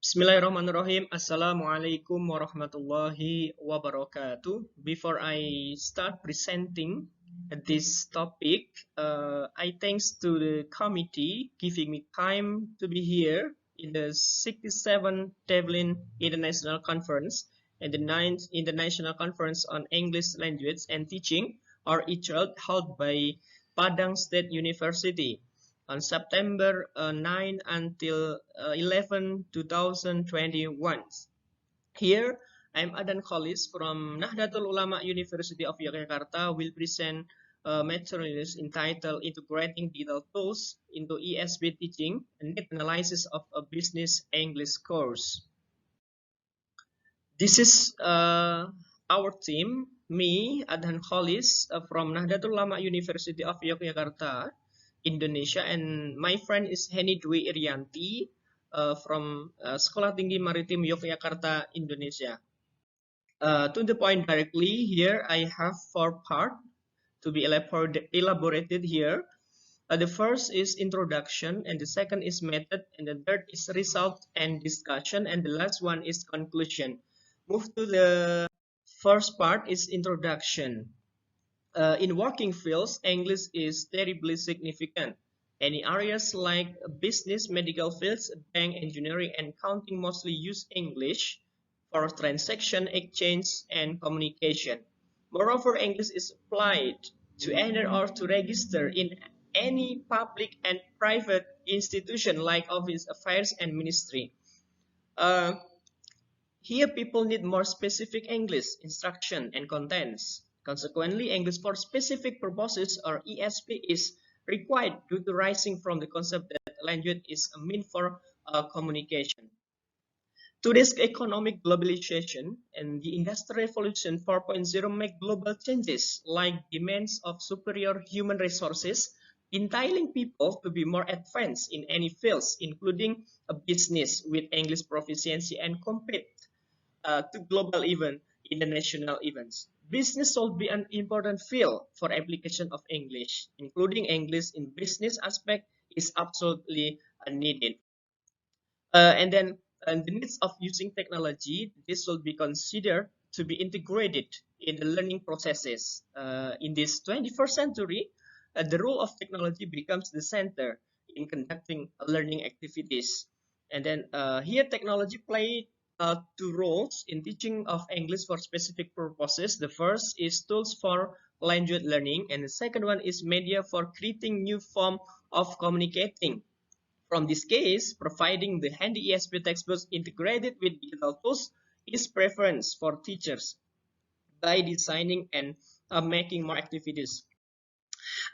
Bismillahirrahmanirrahim. Assalamualaikum warahmatullahi wabarakatuh. Before I start presenting this topic, I thanks to the committee giving me time to be here in the 67th TEFLIN International Conference and the 9th International Conference on English Language and Teaching, or ICOELT, held by Padang State University on September 9 until 11, 2021. Here, I'm Adan Khalis from Nahdlatul Ulama University of Yogyakarta will present materials entitled Integrating Digital Tools into ESP Teaching, a Need Analysis of a Business English Course. This is our team, me, Adhan Khalis from Nahdlatul Ulama University of Yogyakarta, Indonesia, and my friend is HenI Dwi Iryanti from Sekolah Tinggi Maritim Yogyakarta, Indonesia. To the point directly, here I have 4 parts to be elaborated here. The first is introduction, and the second is method, and the third is result and discussion, and the last one is conclusion. Move to the first part is introduction. In working fields, English is terribly significant. Any areas like business, medical fields, bank, engineering, and accounting mostly use English for transaction, exchange, and communication. Moreover, English is applied to enter or to register in any public and private institution like office affairs and ministry. Here, people need more specific English instruction and contents. Consequently, English for specific purposes, or ESP, is required due to rising from the concept that language is a means for communication. Today's economic globalization and the Industrial Revolution 4.0 make global changes like demands of superior human resources, entitling people to be more advanced in any fields, including a business with English proficiency and compete to global event, international events. Business should be an important field for application of English, including English in business aspect is absolutely needed. And then the needs of using technology, this will be considered to be integrated in the learning processes. In this 21st century, the role of technology becomes the center in conducting learning activities. And then here technology play 2 roles in teaching of English for specific purposes. The first is tools for language learning, and the second one is media for creating new form of communicating. From this case, providing the handy ESP textbooks integrated with digital tools is preference for teachers by designing and making more activities.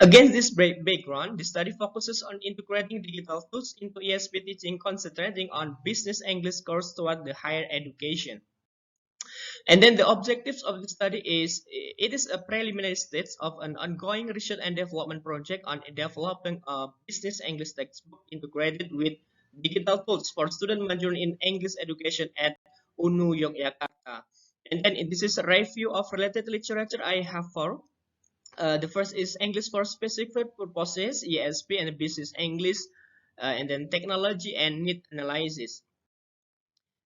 Against this background, the study focuses on integrating digital tools into ESP teaching, concentrating on business English course toward the higher education. And then the objectives of the study is, it is a preliminary stage of an ongoing research and development project on developing a business English textbook integrated with digital tools for students majoring in English education at UNU Yogyakarta. And then this is a review of related literature I have for. The first is English for specific purposes, ESP, and business English, and then technology and need analysis.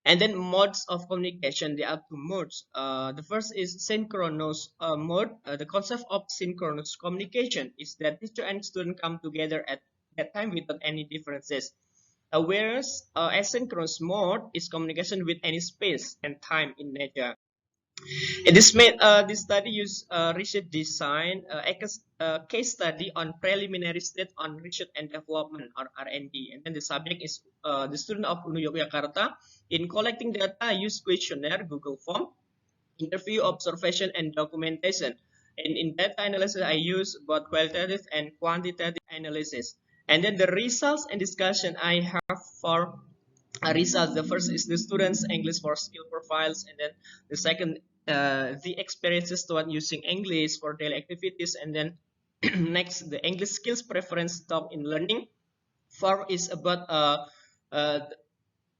And then modes of communication, there are 2 modes. The first is synchronous mode. The concept of synchronous communication is that teacher and student come together at that time without any differences. Whereas asynchronous mode is communication with any space and time in nature. This study used research design, a case study on preliminary stage on research and development, or R&D, and then the subject is the student of UNU Yogyakarta. In collecting data, use questionnaire, Google form, interview, observation, and documentation. And in data analysis, I use both qualitative and quantitative analysis. And then the results and discussion I have for results. The first is the students' English for skill profiles, and then the second, the experiences toward using English for daily activities, and then next, the English skills preference taught in learning. 4 is about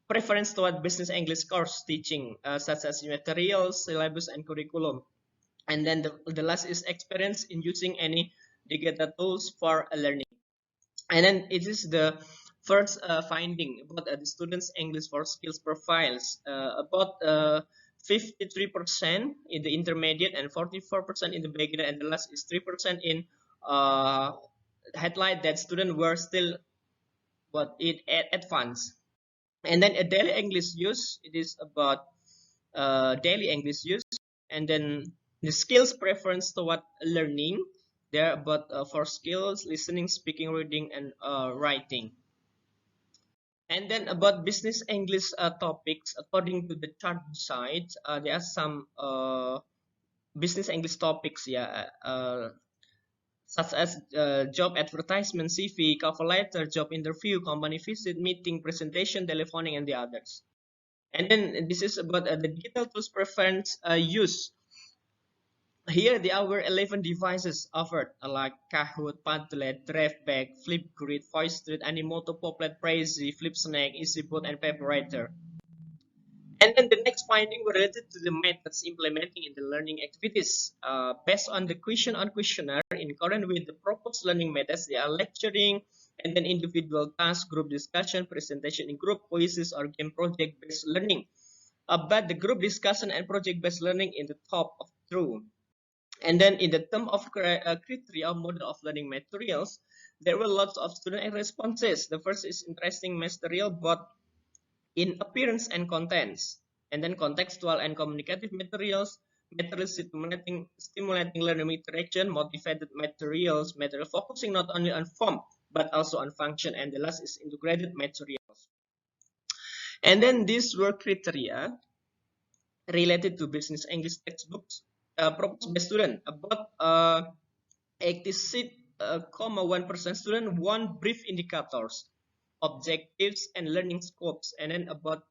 preference toward business English course teaching, such as materials, syllabus, and curriculum. And then the last is experience in using any digital tools for learning. And then it is the First, finding about the students' English for skills profiles. About 53% in the intermediate and 44% in the beginner, and the last is 3% in highlight that students were still in advanced. And then a daily English use, it is about daily English use. And then the skills preference toward learning, they're about for skills, listening, speaking, reading, and writing. And then about business English topics, according to the chart side, there are some business English topics, such as job advertisement, CV, cover letter, job interview, company visit, meeting, presentation, telephoning, and the others. And then this is about the digital tools preference use. Here there are 11 devices offered, like Kahoot, Padlet, Driveback, Flipgrid, VoiceTreat, Animoto, Poplet, Prezi, FlipSnack, EasyBoot, and Paperwriter. And then the next finding related to the methods implementing in the learning activities. Based on the question on questionnaire, in accordance with the proposed learning methods, they are lecturing, and then individual task, group discussion, presentation in group, quizzes, or game project-based learning. But the group discussion and project-based learning in the top of true. And then in the term of criteria model of learning materials, there were lots of student responses. The first is interesting material, but in appearance and contents. And then contextual and communicative materials, materials stimulating learning interaction, motivated materials, material focusing not only on form, but also on function. And the last is integrated materials. And then these were criteria related to business English textbooks proposed by student. About 86.1% student want brief indicators, objectives, and learning scopes. And then about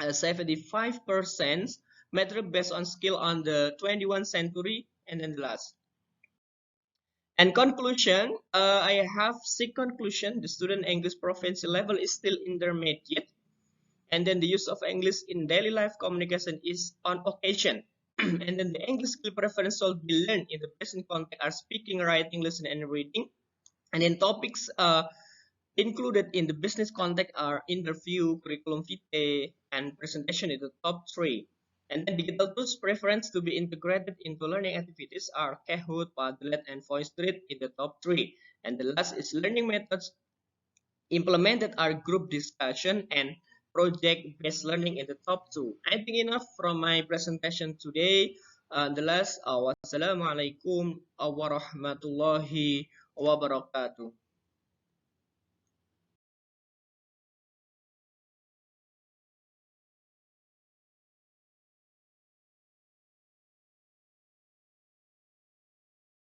75% material based on skill on the 21st century. And then the last. And conclusion, I have six conclusion. The student English proficiency level is still intermediate. And then the use of English in daily life communication is on occasion. And then the English skill preference should be learned in the present context are speaking, writing, listening, and reading. And then topics included in the business context are interview, curriculum vitae, and presentation in the top three. And then digital tools preference to be integrated into learning activities are Kahoot, Padlet, and VoiceTreat in the top three. And the last is learning methods implemented are group discussion and project-based learning in the top two. I think enough from my presentation today. The last, wassalamualaikum warahmatullahi wabarakatuh.